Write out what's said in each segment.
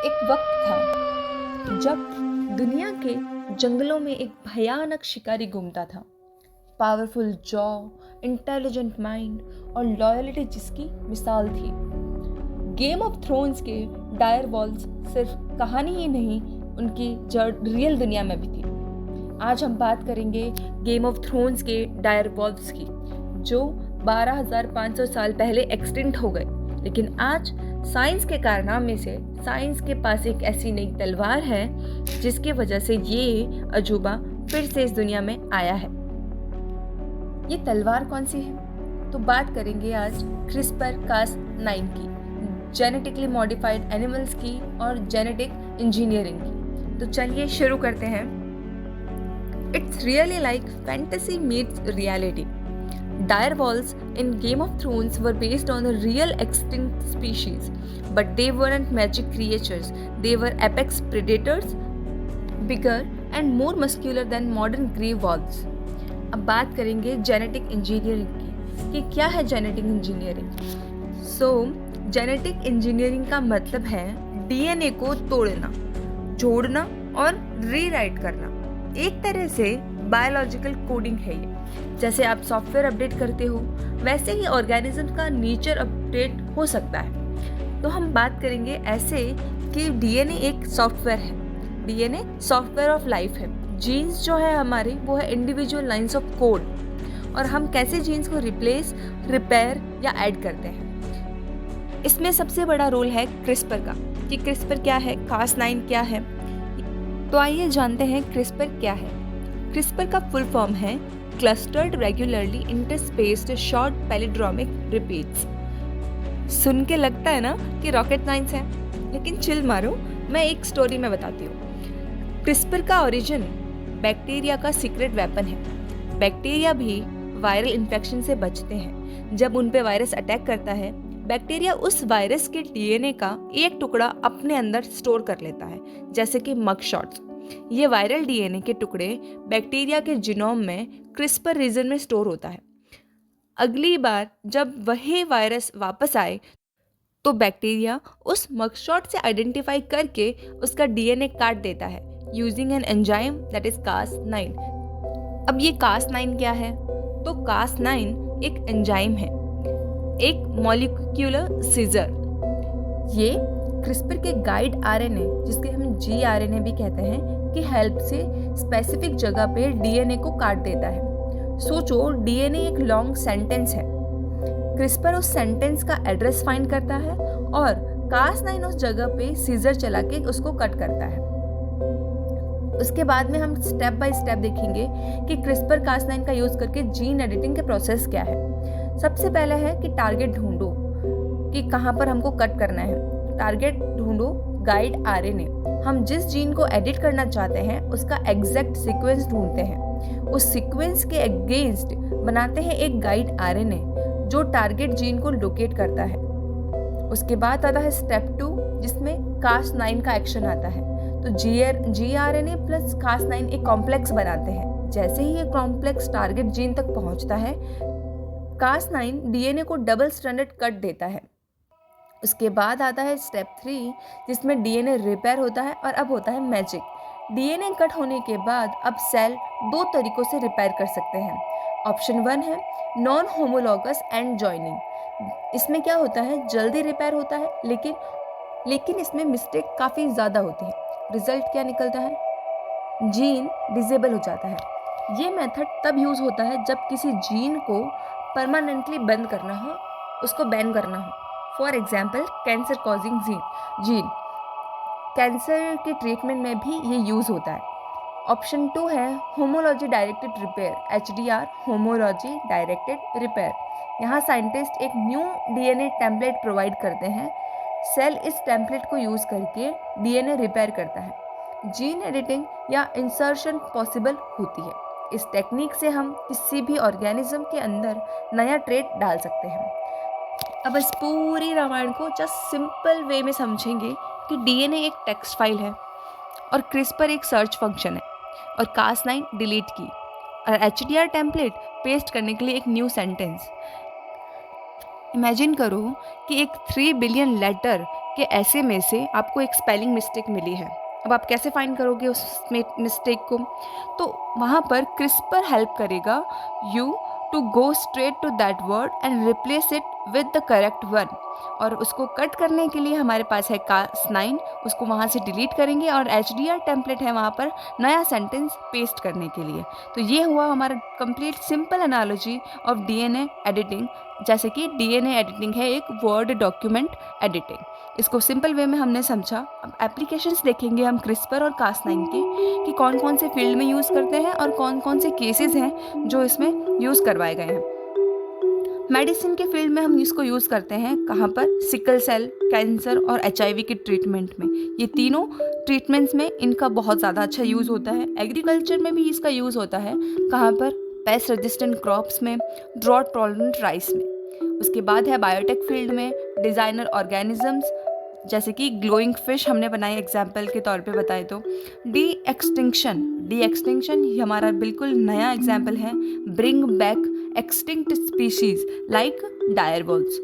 एक वक्त था जब दुनिया के जंगलों में एक भयानक शिकारी घूमता था। पावरफुल जॉ, इंटेलिजेंट माइंड और लॉयल्टी जिसकी मिसाल थी। गेम ऑफ थ्रोन्स के डायर वॉल्स सिर्फ कहानी ही नहीं, उनकी जड़ रियल दुनिया में भी थी। आज हम बात करेंगे गेम ऑफ थ्रोन्स के डायर वॉल्स की, जो 12,500 साल पहले एक्सटिंक्ट हो गए। लेकिन आज साइंस के कारनामे से साइंस के पास एक ऐसी नई तलवार है जिसकी वजह से ये अजूबा फिर से इस दुनिया में आया है। ये तलवार कौन सी है? तो बात करेंगे आज CRISPR-Cas9 की, जेनेटिकली मॉडिफाइड एनिमल्स की और जेनेटिक इंजीनियरिंग की। तो चलिए शुरू करते हैं। It's really like fantasy meets reality. Direwolves in Game of Thrones were based on a real extinct species, but they weren't magic creatures. They were apex predators, bigger and more muscular than modern grey wolves. अब बात करेंगे genetic engineering की कि क्या है genetic engineering. Genetic engineering का मतलब है डीएनए को तोड़ना, जोड़ना और रीराइट करना। एक तरह से बायोलॉजिकल कोडिंग है ये। जैसे आप सॉफ्टवेयर अपडेट करते हो, वैसे ही ऑर्गेनिज्म का नेचर अपडेट हो सकता है। तो हम बात करेंगे ऐसे कि डीएनए एक सॉफ्टवेयर है। डीएनए सॉफ्टवेयर ऑफ लाइफ है। जीन्स जो है हमारे, वो है इंडिविजुअल लाइंस ऑफ कोड, और हम कैसे जीन्स को रिप्लेस, रिपेयर या ऐड करते हैं। इसमें सबसे बड़ा रोल है क्रिस्पर का, कि क्रिस्पर क्या है, Cas9 क्या है। तो आइए जानते हैं क्रिस्पर क्या है। क्रिस्पर का फुल फॉर्म है clustered regularly interspaced short palindromic repeats. सुन के लगता है ना कि रॉकेट साइंस है, लेकिन चिल मारो, मैं एक स्टोरी में बताती हूँ। क्रिस्पर का ओरिजिन बैक्टीरिया का सीक्रेट वेपन है। बैक्टीरिया भी वायरल इन्फेक्शन से बचते हैं। जब उन पे वायरस अटैक करता है, बैक्टीरिया उस वायरस के डीएनए का एक टुकड़ा अपने अंदर स्टोर कर लेता है, जैसे कि मग शॉट्स। ये वायरल डीएनए के टुकड़े बैक्टीरिया के जीनोम में क्रिस्पर रीजन में स्टोर होता है। अगली बार जब वही वायरस वापस आए तो बैक्टीरिया उस मगशॉट से आइडेंटिफाई करके उसका डीएनए काट देता है using an enzyme that is Cas9। अब ये Cas9 क्या है? तो Cas9 एक एंजाइम है, एक मॉलिक्यूलर सीजर। ये क्रिस्पर के गाइड आरएनए, जिसके हम जीआरएनए भी कहते हैं, की हेल्प से स्पेसिफिक जगह पे डीएनए को काट देता है। सोचो, डीएनए एक लॉन्ग सेंटेंस है। क्रिस्पर उस सेंटेंस का एड्रेस फाइंड करता है और Cas9 उस जगह पे सीजर चला के उसको कट करता है। उसके बाद में हम स्टेप बाय स्टेप देखेंगे कि CRISPR-Cas9 का यूज करके जीन एडिटिंग के प्रोसेस क्या है। सबसे पहले है कि टारगेट ढूंढो कि कहाँ पर हमको कट करना है। टारगेट ढूंढो गाइड आरएनए। हम जिस जीन को एडिट करना चाहते हैं उसका एग्जैक्ट सीक्वेंस ढूंढते हैं। उस सीक्वेंस के अगेंस्ट बनाते हैं एक गाइड आरएनए जो टारगेट जीन को लोकेट करता है। उसके बाद आता है स्टेप 2, जिसमें Cas9 का एक्शन आता है। तो जीआरएनए प्लस Cas9 एक कॉम्प्लेक्स बनाते हैं। जैसे ही ये कॉम्प्लेक्स टारगेट जीन तक पहुंचता है, Cas9 डीएनए को डबल स्ट्रैंडेड कट देता है। उसके बाद आता है स्टेप 3, जिसमें डीएनए रिपेयर होता है। और अब होता है मैजिक। डीएनए कट होने के बाद अब सेल 2 तरीकों से रिपेयर कर सकते हैं। ऑप्शन 1 है नॉन होमोलॉगस एंड जॉइनिंग। इसमें क्या होता है, जल्दी रिपेयर होता है, लेकिन इसमें मिस्टेक काफ़ी ज़्यादा होती है। रिजल्ट क्या निकलता है, जीन डिसेबल हो जाता है। ये मेथड तब यूज़ होता है जब किसी जीन को परमानेंटली बंद करना हो, उसको बैन करना हो। For example, cancer causing gene. Cancer के ट्रीटमेंट में भी ये यूज़ होता है। ऑप्शन 2 है homology directed repair, HDR, homology directed repair. यहाँ साइंटिस्ट एक न्यू डीएनए टेम्पलेट प्रोवाइड करते हैं। सेल इस टेम्पलेट को यूज़ करके डीएनए रिपेयर करता है। जीन एडिटिंग या इंसर्शन पॉसिबल होती है। इस टेक्निक से हम किसी भी ऑर्गेनिज्म के अंदर नया ट्रेट डाल सकते हैं। अब इस पूरी रामायण को जस्ट सिंपल वे में समझेंगे कि डीएनए एक टेक्स्ट फाइल है और क्रिस्पर एक सर्च फंक्शन है और Cas9 डिलीट की और HDR टेम्पलेट पेस्ट करने के लिए एक न्यू सेंटेंस। इमेजिन करो कि एक 3 बिलियन लेटर कि ऐसे में से आपको एक स्पेलिंग मिस्टेक मिली है। अब आप कैसे फाइंड करोगे उस मिस्टेक को? तो वहाँ पर क्रिस्पर हेल्प करेगा you to go straight to that word and replace it with the correct one. और उसको कट करने के लिए हमारे पास है Cas9, उसको वहाँ से डिलीट करेंगे और HDR टेम्पलेट है वहाँ पर नया सेंटेंस पेस्ट करने के लिए। तो ये हुआ हमारा complete simple analogy of DNA editing. जैसे कि DNA एडिटिंग है एक वर्ड डॉक्यूमेंट एडिटिंग, इसको सिंपल वे में हमने समझा। अब एप्लीकेशंस देखेंगे हम क्रिस्पर और Cas9 के कि कौन कौन से फील्ड में यूज़ करते हैं और कौन कौन से केसेस हैं जो इसमें यूज़ करवाए गए हैं। मेडिसिन के फील्ड में हम इसको यूज़ करते हैं कहाँ पर? सिकल सेल, कैंसर और HIV के ट्रीटमेंट में। ये तीनों ट्रीटमेंट्स में इनका बहुत ज़्यादा अच्छा यूज़ होता है। एग्रीकल्चर में भी इसका यूज़ होता है। कहाँ पर? पेस्ट रेजिस्टेंट क्रॉप्स में, ड्रॉट टॉलरेंट राइस में। उसके बाद है बायोटेक फील्ड में डिज़ाइनर ऑर्गेनिजम्स, जैसे कि ग्लोइंग फिश हमने बनाई एग्जाम्पल के तौर पे बताए तो। डी एक्सटिंक्शन ये हमारा बिल्कुल नया एग्जाम्पल है। Bring back extinct species like direwolves.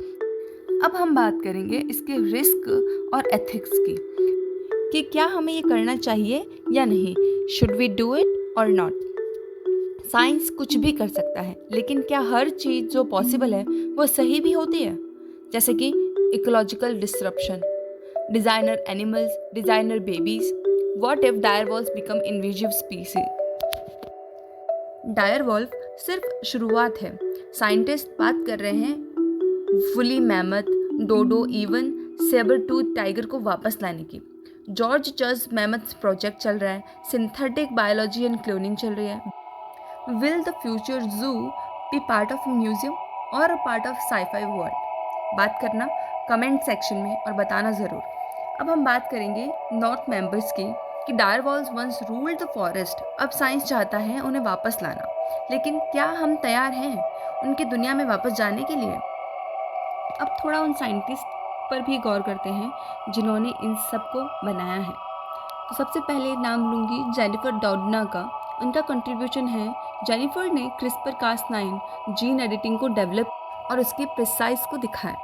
अब हम बात करेंगे इसके रिस्क और एथिक्स की कि क्या हमें ये करना चाहिए या नहीं, शुड वी डू इट और नॉट। साइंस कुछ भी कर सकता है, लेकिन क्या हर चीज़ जो पॉसिबल है वो सही भी होती है? जैसे कि ecological disruption, designer animals, designer babies, what if dire wolves become invasive species. Dire wolf सिर्फ शुरुआत है। साइंटिस्ट बात कर रहे हैं woolly mammoth, dodo, even sabre tooth tiger को वापस लाने की। जॉर्ज चर्च मैमथ प्रोजेक्ट चल रहा है। सिंथेटिक बायोलॉजी एंड क्लोनिंग चल रही है। Will the future zoo be part of museum और a part of sci-fi world? बात करना कमेंट सेक्शन में और बताना ज़रूर। अब हम बात करेंगे नॉट मेंबर्स की कि डायरवॉल्व्स वंस रूल्ड द फॉरेस्ट, अब साइंस चाहता है उन्हें वापस लाना, लेकिन क्या हम तैयार हैं उनकी दुनिया में वापस जाने के लिए? अब थोड़ा उन साइंटिस्ट पर भी गौर करते हैं जिन्होंने इन सब को बनाया है। तो सबसे पहले नाम लूँगी जेनिफर डाउडना का। उनका कंट्रीब्यूशन है, जेनिफर ने CRISPR-Cas9 जीन एडिटिंग को डेवलप और उसके प्रिसाइज को दिखाया,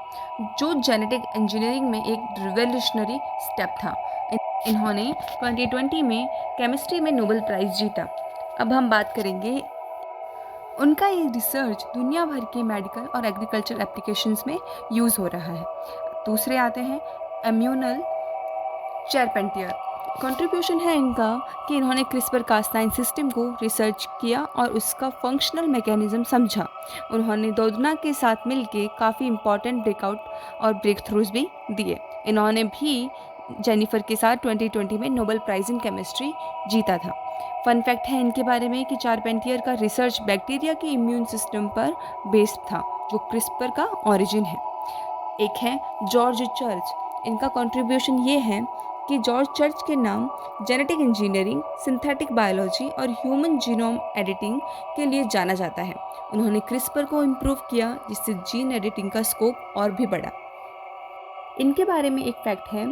जो जेनेटिक इंजीनियरिंग में एक रिवोल्यूशनरी स्टेप था। इन्होंने 2020 में केमिस्ट्री में नोबेल प्राइज़ जीता। अब हम बात करेंगे उनका ये रिसर्च दुनिया भर के मेडिकल और एग्रीकल्चर एप्लीकेशंस में यूज़ हो रहा है। दूसरे आते हैं एम्यूनल चारपेंटियर। कंट्रीब्यूशन है इनका कि इन्होंने CRISPR-Cas9 सिस्टम को रिसर्च किया और उसका फंक्शनल मैकेनिज्म समझा। उन्होंने दोदना के साथ मिलके काफ़ी इंपॉर्टेंट ब्रेकआउट और ब्रेक थ्रूज भी दिए। इन्होंने भी जेनिफर के साथ 2020 में नोबेल प्राइज़ इन केमिस्ट्री जीता था। फन फैक्ट है इनके बारे में कि चारपेंटियर का रिसर्च बैक्टीरिया के इम्यून सिस्टम पर बेस्ड था, जो क्रिस्पर का ओरिजिन है। एक है जॉर्ज चर्च। इनका कंट्रीब्यूशन ये है कि जॉर्ज चर्च के नाम जेनेटिक इंजीनियरिंग, सिंथेटिक बायोलॉजी और ह्यूमन जीनोम एडिटिंग के लिए जाना जाता है। उन्होंने क्रिस्पर को इम्प्रूव किया, जिससे जीन एडिटिंग का स्कोप और भी बढ़ा। इनके बारे में एक फैक्ट है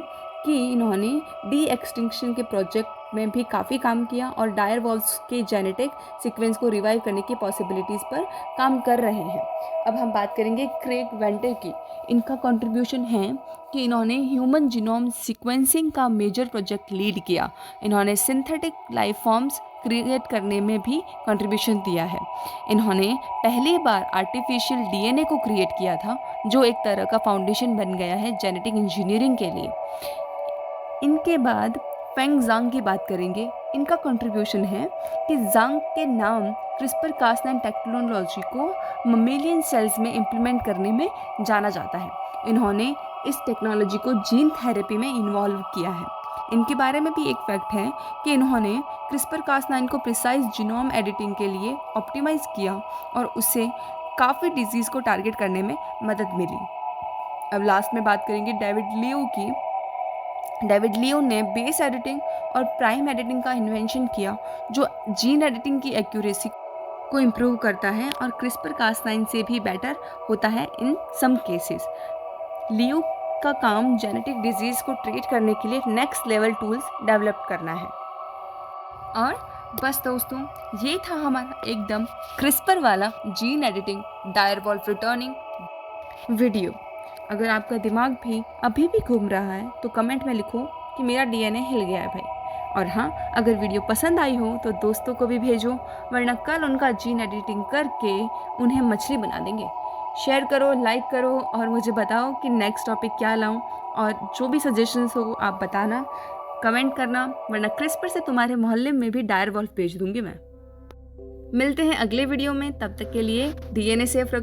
कि इन्होंने डी एक्सटिंक्शन के प्रोजेक्ट में भी काफ़ी काम किया और डायरवॉल्व्स के जेनेटिक सीक्वेंस को रिवाइव करने की पॉसिबिलिटीज़ पर काम कर रहे हैं। अब हम बात करेंगे क्रेग वेंटर की। इनका कंट्रीब्यूशन है कि इन्होंने ह्यूमन जीनोम सीक्वेंसिंग का मेजर प्रोजेक्ट लीड किया। इन्होंने सिंथेटिक लाइफ फॉर्म्स क्रिएट करने में भी कंट्रीब्यूशन दिया है। इन्होंने पहली बार आर्टिफिशियल DNA को क्रिएट किया था, जो एक तरह का फाउंडेशन बन गया है जेनेटिक इंजीनियरिंग के लिए। इनके बाद फेंग ज़ांग की बात करेंगे। इनका कंट्रीब्यूशन है कि ज़ांग के नाम CRISPR-Cas9 टेक्नोलॉजी को ममेलियन सेल्स में इम्प्लीमेंट करने में जाना जाता है। इन्होंने इस टेक्नोलॉजी को जीन थेरेपी में इन्वॉल्व किया है। इनके बारे में भी एक फैक्ट है कि इन्होंने CRISPR-Cas9 को प्रिसाइज जीनोम एडिटिंग के लिए ऑप्टिमाइज़ किया और उससे काफ़ी डिजीज़ को टारगेट करने में मदद मिली। अब लास्ट में बात करेंगे डेविड लियो की। डेविड लियो ने बेस एडिटिंग और प्राइम एडिटिंग का इन्वेंशन किया, जो जीन एडिटिंग की एक्यूरेसी को इम्प्रूव करता है और CRISPR-Cas9 से भी बेटर होता है इन सम केसेस। लियो का काम जेनेटिक डिजीज़ को ट्रीट करने के लिए नेक्स्ट लेवल टूल्स डेवलप करना है। और बस दोस्तों, ये था हमारा एकदम CRISPR वाला जीन एडिटिंग डायरवॉल्व रिटर्निंग वीडियो। अगर आपका दिमाग भी अभी भी घूम रहा है तो कमेंट में लिखो कि मेरा डीएनए हिल गया है भाई। और हाँ, अगर वीडियो पसंद आई हो तो दोस्तों को भी भेजो, वरना कल उनका जीन एडिटिंग करके उन्हें मछली बना देंगे। शेयर करो, लाइक करो और मुझे बताओ कि नेक्स्ट टॉपिक क्या लाऊं, और जो भी सजेशंस हो आप बताना, कमेंट करना, वरना क्रिस्पर से तुम्हारे मोहल्ले में भी डायर वॉल्फ भेज दूंगी मैं। मिलते हैं अगले वीडियो में, तब तक के लिए डीएनए सेफ रखो।